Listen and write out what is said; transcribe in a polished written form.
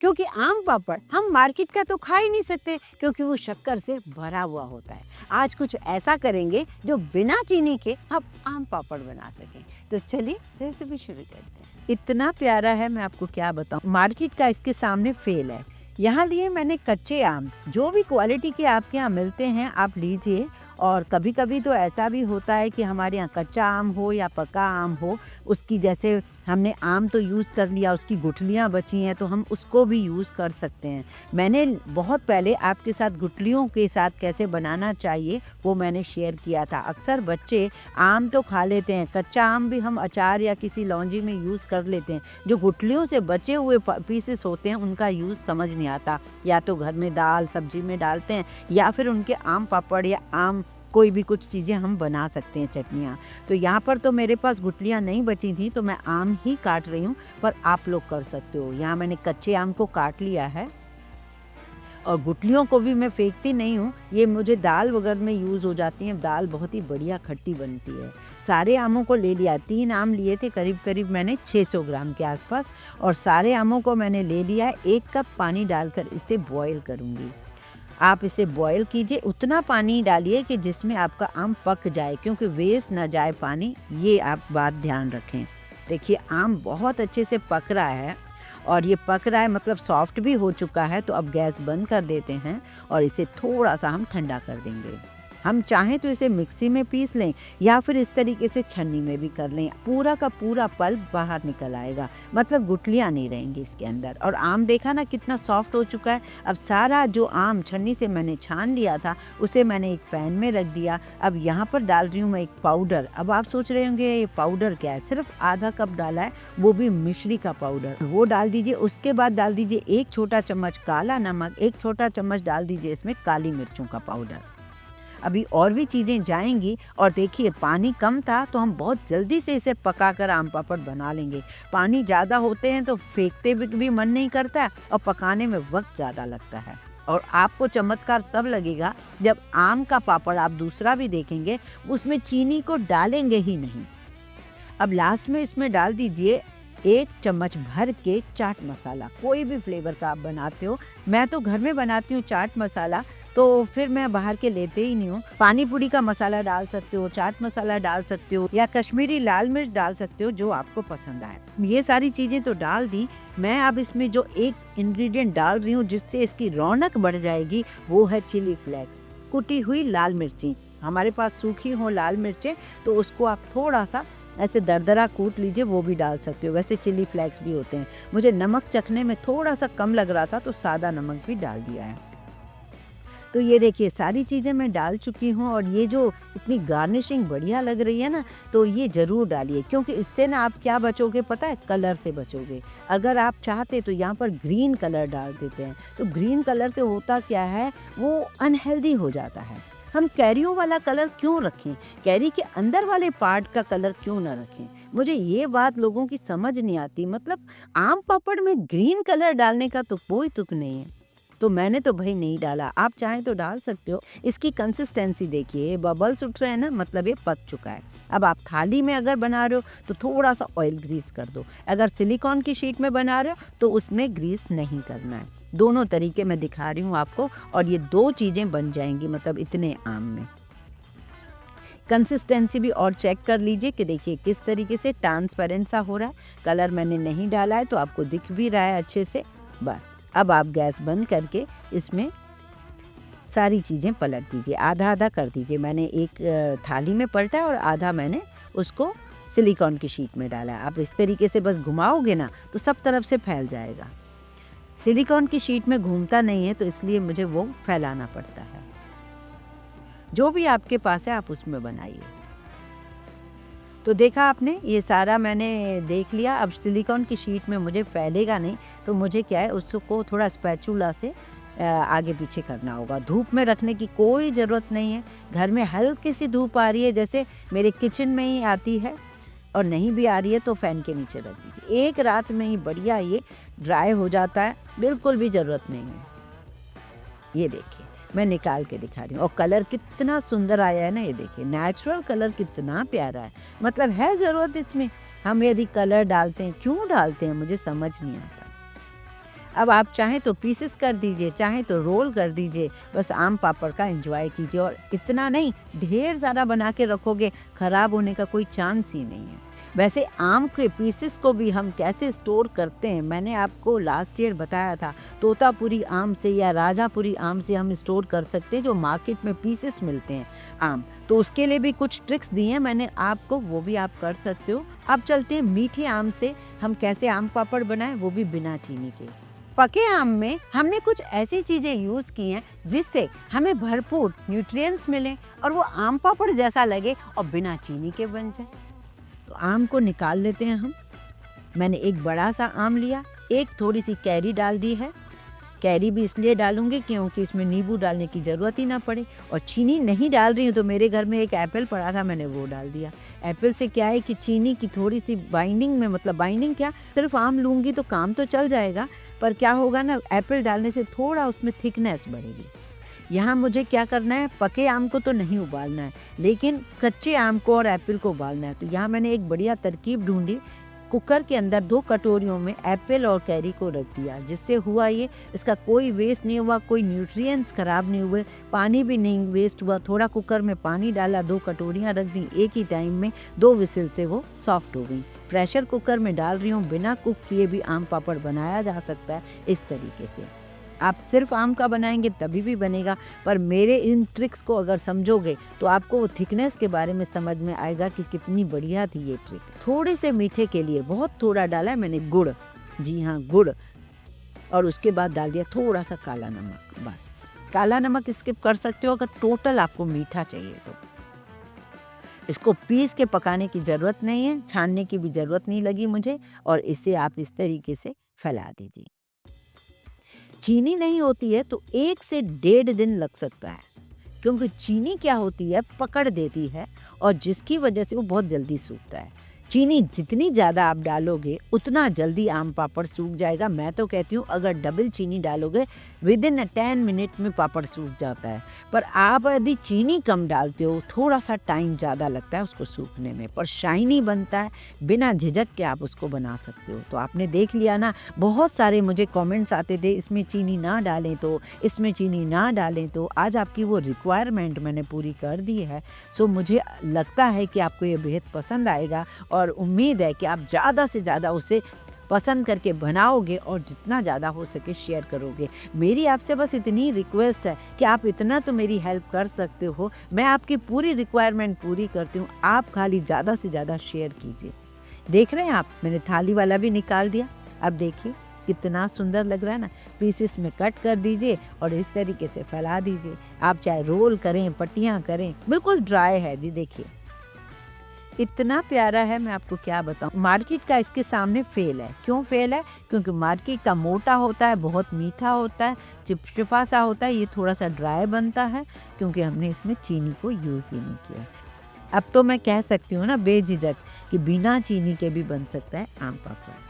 क्योंकि आम पापड़ हम मार्केट का तो खा ही नहीं सकते क्योंकि वो शक्कर से भरा हुआ होता है। आज कुछ ऐसा करेंगे जो बिना चीनी के आप आम पापड़ बना सकें। तो चलिए रेसिपी शुरू करते हैं। इतना प्यारा है, मैं आपको क्या बताऊं। मार्केट का इसके सामने फेल है। यहाँ लिए मैंने कच्चे आम, जो भी क्वालिटी के आपके यहाँ मिलते हैं आप लीजिए। और कभी कभी तो ऐसा भी होता है कि हमारे यहाँ कच्चा आम हो या पका आम हो, उसकी जैसे हमने आम तो यूज़ कर लिया, उसकी गुठलियाँ बची हैं तो हम उसको भी यूज़ कर सकते हैं। मैंने बहुत पहले आपके साथ गुठलियों के साथ कैसे बनाना चाहिए वो मैंने शेयर किया था। अक्सर बच्चे आम तो खा लेते हैं, कच्चा आम भी हम अचार या किसी लौंजी में यूज़ कर लेते हैं। जो गुठलियों से बचे हुए पीसेस होते हैं उनका यूज़ समझ नहीं आता, या तो घर में दाल सब्जी में डालते हैं या फिर उनके आम पापड़ या आम कोई भी कुछ चीज़ें हम बना सकते हैं, चटनियाँ। तो यहाँ पर तो मेरे पास गुठलियाँ नहीं बची थी तो मैं आम ही काट रही हूँ, पर आप लोग कर सकते हो। यहाँ मैंने कच्चे आम को काट लिया है और गुठलियों को भी मैं फेंकती नहीं हूँ, ये मुझे दाल वगैरह में यूज़ हो जाती हैं। दाल बहुत ही बढ़िया खट्टी बनती है। सारे आमों को ले लिया, 3 आम लिए थे, करीब करीब मैंने 600 ग्राम के आसपास, और सारे आमों को मैंने ले लिया है। 1 कप पानी डालकर इसे बॉयल करूँगी। आप इसे बॉयल कीजिए, उतना पानी डालिए कि जिसमें आपका आम पक जाए, क्योंकि वेस्ट ना जाए पानी, ये आप बात ध्यान रखें। देखिए आम बहुत अच्छे से पक रहा है, और ये पक रहा है मतलब सॉफ्ट भी हो चुका है। तो अब गैस बंद कर देते हैं और इसे थोड़ा सा हम ठंडा कर देंगे। हम चाहें तो इसे मिक्सी में पीस लें या फिर इस तरीके से छन्नी में भी कर लें। पूरा का पूरा पल्प बाहर निकल आएगा, मतलब गुठलियाँ नहीं रहेंगी इसके अंदर। और आम देखा ना कितना सॉफ्ट हो चुका है। अब सारा जो आम छन्नी से मैंने छान लिया था उसे मैंने एक पैन में रख दिया। अब यहाँ पर डाल रही हूँ मैं एक पाउडर। अब आप सोच रहे होंगे ये पाउडर क्या है, सिर्फ आधा कप डाला है, वो भी मिश्री का पाउडर, वो डाल दीजिए। उसके बाद डाल दीजिए 1 छोटा चम्मच काला नमक, 1 छोटा चम्मच डाल दीजिए इसमें काली मिर्चों का पाउडर। अभी और भी चीज़ें जाएंगी। और देखिए पानी कम था तो हम बहुत जल्दी से इसे पकाकर आम पापड़ बना लेंगे। पानी ज़्यादा होते हैं तो फेंकते भी मन नहीं करता है और पकाने में वक्त ज़्यादा लगता है। और आपको चमत्कार तब लगेगा जब आम का पापड़ आप दूसरा भी देखेंगे उसमें चीनी को डालेंगे ही नहीं। अब लास्ट में इसमें डाल दीजिए 1 चम्मच भर के चाट मसाला, कोई भी फ्लेवर का आप बनाते हो। मैं तो घर में बनाती हूँ चाट मसाला, तो फिर मैं बाहर के लेते ही नहीं हूँ। पानी पूरी का मसाला डाल सकते हो, चाट मसाला डाल सकते हो, या कश्मीरी लाल मिर्च डाल सकते हो, जो आपको पसंद आए। ये सारी चीज़ें तो डाल दी। मैं अब इसमें जो एक इंग्रेडिएंट डाल रही हूँ जिससे इसकी रौनक बढ़ जाएगी, वो है चिली फ्लेक्स, कुटी हुई लाल मिर्ची। हमारे पास सूखी हो लाल मिर्चें तो उसको आप थोड़ा सा ऐसे दरदरा कूट लीजिए, वो भी डाल सकते हो। वैसे चिली फ्लेक्स भी होते हैं। मुझे नमक चखने में थोड़ा सा कम लग रहा था तो सादा नमक भी डाल दिया है। तो ये देखिए सारी चीज़ें मैं डाल चुकी हूँ, और ये जो इतनी गार्निशिंग बढ़िया लग रही है ना, तो ये ज़रूर डालिए, क्योंकि इससे ना आप क्या बचोगे पता है, कलर से बचोगे। अगर आप चाहते तो यहाँ पर ग्रीन कलर डाल देते हैं, तो ग्रीन कलर से होता क्या है, वो अनहेल्दी हो जाता है। हम कैरियों वाला कलर क्यों रखें, कैरी के अंदर वाले पार्ट का कलर क्यों ना रखें। मुझे ये बात लोगों की समझ नहीं आती। मतलब आम पापड़ में ग्रीन कलर डालने का तो कोई तुक नहीं है। तो मैंने तो भाई नहीं डाला, आप चाहें तो डाल सकते हो। इसकी कंसिस्टेंसी देखिए, बबल्स उठ रहे हैं ना, मतलब ये पक चुका है। अब आप थाली में अगर बना रहे हो तो थोड़ा सा ऑयल ग्रीस कर दो। अगर सिलिकॉन की शीट में बना रहे हो तो उसमें ग्रीस नहीं करना है। दोनों तरीके मैं दिखा रही हूँ आपको, और ये 2 चीज़ें बन जाएंगी, मतलब इतने आम में। कंसिस्टेंसी भी और चेक कर लीजिए कि देखिए किस तरीके से ट्रांसपेरेंट सा हो रहा है। कलर मैंने नहीं डाला है तो आपको दिख भी रहा है अच्छे से। बस अब आप गैस बंद करके इसमें सारी चीज़ें पलट दीजिए, आधा आधा कर दीजिए। मैंने एक थाली में पलटा है और आधा मैंने उसको सिलिकॉन की शीट में डाला है। आप इस तरीके से बस घुमाओगे ना तो सब तरफ से फैल जाएगा। सिलिकॉन की शीट में घूमता नहीं है तो इसलिए मुझे वो फैलाना पड़ता है। जो भी आपके पास है आप उसमें बनाइए। तो देखा आपने, ये सारा मैंने देख लिया। अब सिलिकॉन की शीट में मुझे फैलेगा नहीं, तो मुझे क्या है, उसको थोड़ा स्पैचुला से आगे पीछे करना होगा। धूप में रखने की कोई ज़रूरत नहीं है। घर में हल्की सी धूप आ रही है, जैसे मेरे किचन में ही आती है, और नहीं भी आ रही है तो फ़ैन के नीचे रख दीजिए। 1 रात में ही बढ़िया ये ड्राई हो जाता है, बिल्कुल भी ज़रूरत नहीं है। ये देखिए मैं निकाल के दिखा रही हूँ, और कलर कितना सुंदर आया है ना, ये देखिए नेचुरल कलर कितना प्यारा है। मतलब है ज़रूरत इसमें, हम यदि कलर डालते हैं, क्यों डालते हैं, मुझे समझ नहीं आता। अब आप चाहें तो पीसेस कर दीजिए, चाहें तो रोल कर दीजिए, बस आम पापड़ का एंजॉय कीजिए। और इतना नहीं, ढेर ज़्यादा बना के रखोगे, ख़राब होने का कोई चांस ही नहीं है। वैसे आम के पीसेस को भी हम कैसे स्टोर करते हैं, मैंने आपको लास्ट ईयर बताया था। तोतापुरी आम से या राजापुरी आम से हम स्टोर कर सकते हैं, जो मार्केट में पीसेस मिलते हैं आम। तो उसके लिए भी कुछ ट्रिक्स दिए हैं मैंने आपको, वो भी आप कर सकते हो। अब चलते हैं मीठे आम से हम कैसे आम पापड़ बनाएं, वो भी बिना चीनी के। पके आम में हमने कुछ ऐसी चीज़ें यूज़ की हैं जिससे हमें भरपूर न्यूट्रिएंट्स मिलें और वो आम पापड़ जैसा लगे और बिना चीनी के बन जाए। तो आम को निकाल लेते हैं हम। मैंने एक बड़ा सा आम लिया, एक थोड़ी सी कैरी डाल दी है। कैरी भी इसलिए डालूंगी क्योंकि इसमें नींबू डालने की ज़रूरत ही ना पड़े। और चीनी नहीं डाल रही हूँ, तो मेरे घर में एक एप्पल पड़ा था, मैंने वो डाल दिया। एप्पल से क्या है कि चीनी की थोड़ी सी बाइंडिंग में, मतलब बाइंडिंग क्या, सिर्फ आम लूँगी तो काम तो चल जाएगा, पर क्या होगा ना, एप्पल डालने से थोड़ा उसमें थिकनेस बढ़ेगी। यहाँ मुझे क्या करना है, पके आम को तो नहीं उबालना है, लेकिन कच्चे आम को और एप्पल को उबालना है। तो यहाँ मैंने एक बढ़िया तरकीब ढूंढी। कुकर के अंदर 2 कटोरियों में एप्पल और कैरी को रख दिया, जिससे हुआ ये, इसका कोई वेस्ट नहीं हुआ, कोई न्यूट्रिएंट्स खराब नहीं हुए, पानी भी नहीं वेस्ट हुआ। थोड़ा कुकर में पानी डाला, 2 कटोरियाँ रख दी, एक ही टाइम में 2 विसिल से वो सॉफ्ट हो गई। प्रेशर कुकर में डाल रही हूँ, बिना कुक किए भी आम पापड़ बनाया जा सकता है इस तरीके से। आप सिर्फ आम का बनाएंगे तभी भी बनेगा, पर मेरे इन ट्रिक्स को अगर समझोगे तो आपको वो थिकनेस के बारे में समझ में आएगा कि कितनी बढ़िया थी ये ट्रिक। थोड़े से मीठे के लिए बहुत थोड़ा डाला है मैंने गुड़, जी हाँ गुड़, और उसके बाद डाल दिया थोड़ा सा काला नमक। बस काला नमक स्किप कर सकते हो अगर टोटल आपको मीठा चाहिए तो। इसको पीस के पकाने की ज़रूरत नहीं है, छानने की भी ज़रूरत नहीं लगी मुझे, और इसे आप इस तरीके से फैला दीजिए। चीनी नहीं होती है तो 1 से 1.5 दिन लग सकता है, क्योंकि चीनी क्या होती है, पकड़ देती है, और जिसकी वजह से वो बहुत जल्दी सूखता है। चीनी जितनी ज़्यादा आप डालोगे उतना जल्दी आम पापड़ सूख जाएगा। मैं तो कहती हूँ अगर डबल चीनी डालोगे विदिन 10 मिनट में पापड़ सूख जाता है। पर आप यदि चीनी कम डालते हो, थोड़ा सा टाइम ज़्यादा लगता है उसको सूखने में, पर शाइनी बनता है, बिना झिझक के आप उसको बना सकते हो। तो आपने देख लिया ना, बहुत सारे मुझे कमेंट्स आते थे इसमें चीनी ना डालें तो, इसमें चीनी ना डालें तो। आज आपकी वो रिक्वायरमेंट मैंने पूरी कर दी है। सो मुझे लगता है कि आपको ये बेहद पसंद आएगा, और उम्मीद है कि आप ज़्यादा से ज़्यादा उसे पसंद करके बनाओगे और जितना ज़्यादा हो सके शेयर करोगे। मेरी आपसे बस इतनी रिक्वेस्ट है कि आप इतना तो मेरी हेल्प कर सकते हो, मैं आपकी पूरी रिक्वायरमेंट पूरी करती हूँ, आप खाली ज़्यादा से ज़्यादा शेयर कीजिए। देख रहे हैं आप, मैंने थाली वाला भी निकाल दिया। अब देखिए कितना सुंदर लग रहा है ना। पीसेस में कट कर दीजिए और इस तरीके से फैला दीजिए। आप चाहे रोल करें, पट्टियाँ करें, बिल्कुल ड्राई है जी। देखिए इतना प्यारा है, मैं आपको क्या बताऊं। मार्केट का इसके सामने फेल है। क्यों फेल है? क्योंकि मार्केट का मोटा होता है, बहुत मीठा होता है, चिपचिपा सा होता है। ये थोड़ा सा ड्राई बनता है क्योंकि हमने इसमें चीनी को यूज़ ही नहीं किया। अब तो मैं कह सकती हूँ ना बेझिझक कि बिना चीनी के भी बन सकता है आम पापड़।